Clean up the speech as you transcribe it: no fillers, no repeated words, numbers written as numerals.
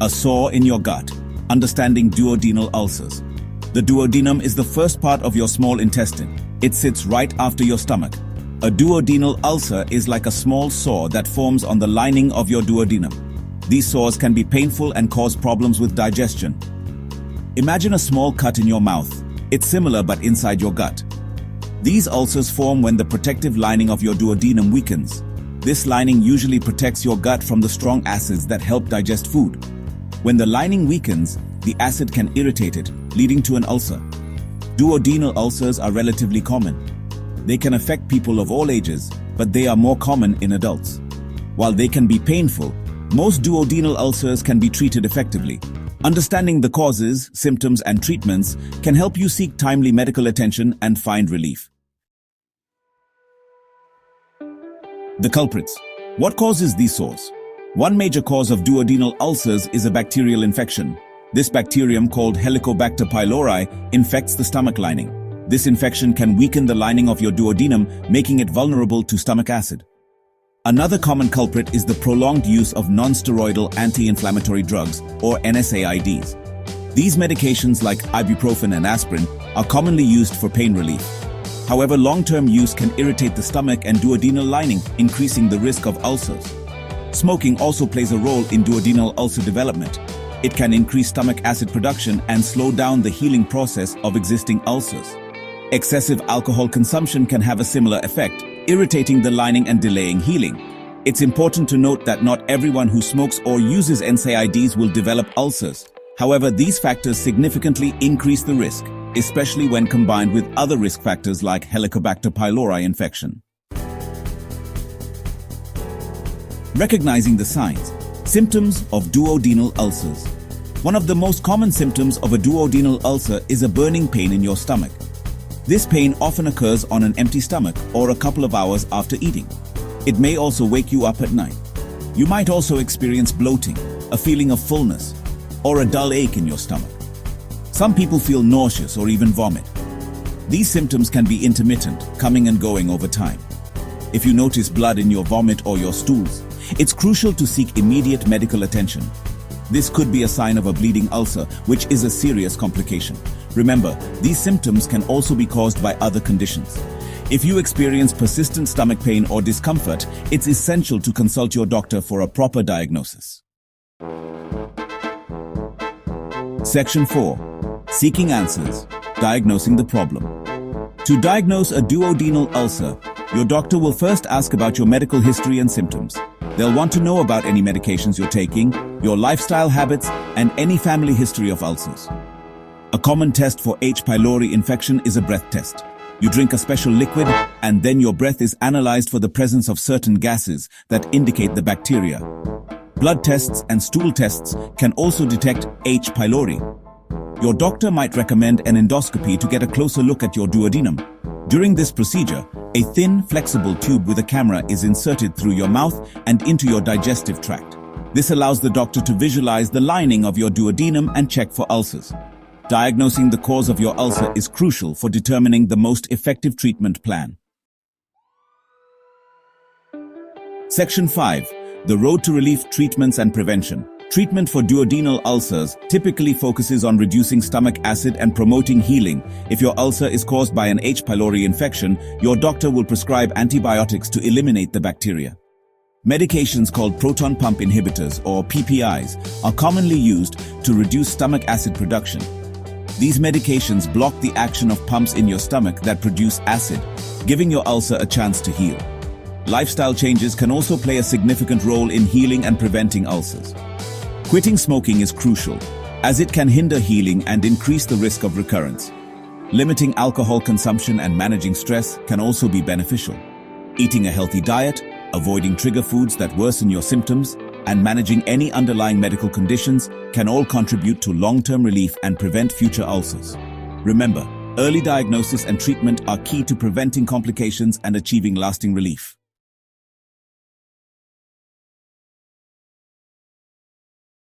A sore in your gut. Understanding duodenal ulcers. The duodenum is the first part of your small intestine. It sits right after your stomach. A duodenal ulcer is like a small sore that forms on the lining of your duodenum. These sores can be painful and cause problems with digestion. Imagine a small cut in your mouth. It's similar but inside your gut. These ulcers form when the protective lining of your duodenum weakens. This lining usually protects your gut from the strong acids that help digest food. When the lining weakens, the acid can irritate it, leading to an ulcer. Duodenal ulcers are relatively common. They can affect people of all ages, but they are more common in adults. While they can be painful, most duodenal ulcers can be treated effectively. Understanding the causes, symptoms, and treatments can help you seek timely medical attention and find relief. The culprits. What causes these sores? One major cause of duodenal ulcers is a bacterial infection. This bacterium, called Helicobacter pylori, infects the stomach lining. This infection can weaken the lining of your duodenum, making it vulnerable to stomach acid. Another common culprit is the prolonged use of non-steroidal anti-inflammatory drugs, or NSAIDs. These medications like ibuprofen and aspirin are commonly used for pain relief. However, long-term use can irritate the stomach and duodenal lining, increasing the risk of ulcers. Smoking also plays a role in duodenal ulcer development. It can increase stomach acid production and slow down the healing process of existing ulcers. Excessive alcohol consumption can have a similar effect, irritating the lining and delaying healing. It's important to note that not everyone who smokes or uses NSAIDs will develop ulcers. However, these factors significantly increase the risk, especially when combined with other risk factors like Helicobacter pylori infection. Recognizing the signs. Symptoms of duodenal ulcers. One of the most common symptoms of a duodenal ulcer is a burning pain in your stomach. This pain often occurs on an empty stomach or a couple of hours after eating. It may also wake you up at night. You might also experience bloating, a feeling of fullness, or a dull ache in your stomach. Some people feel nauseous or even vomit. These symptoms can be intermittent, coming and going over time. If you notice blood in your vomit or your stools, it's crucial to seek immediate medical attention. This could be a sign of a bleeding ulcer, which is a serious complication. Remember, these symptoms can also be caused by other conditions. If you experience persistent stomach pain or discomfort, it's essential to consult your doctor for a proper diagnosis. Section 4. Seeking answers. Diagnosing the problem. To diagnose a duodenal ulcer, your doctor will first ask about your medical history and symptoms. They'll want to know about any medications you're taking, your lifestyle habits, and any family history of ulcers. A common test for H. pylori infection is a breath test. You drink a special liquid, and then your breath is analyzed for the presence of certain gases that indicate the bacteria. Blood tests and stool tests can also detect H. pylori. Your doctor might recommend an endoscopy to get a closer look at your duodenum. During this procedure, a thin, flexible tube with a camera is inserted through your mouth and into your digestive tract. This allows the doctor to visualize the lining of your duodenum and check for ulcers. Diagnosing the cause of your ulcer is crucial for determining the most effective treatment plan. Section 5. The road to relief: treatments and prevention. Treatment for duodenal ulcers typically focuses on reducing stomach acid and promoting healing. If your ulcer is caused by an H. pylori infection, your doctor will prescribe antibiotics to eliminate the bacteria. Medications called proton pump inhibitors, or PPIs, are commonly used to reduce stomach acid production. These medications block the action of pumps in your stomach that produce acid, giving your ulcer a chance to heal. Lifestyle changes can also play a significant role in healing and preventing ulcers. Quitting smoking is crucial, as it can hinder healing and increase the risk of recurrence. Limiting alcohol consumption and managing stress can also be beneficial. Eating a healthy diet, avoiding trigger foods that worsen your symptoms, and managing any underlying medical conditions can all contribute to long-term relief and prevent future ulcers. Remember, early diagnosis and treatment are key to preventing complications and achieving lasting relief.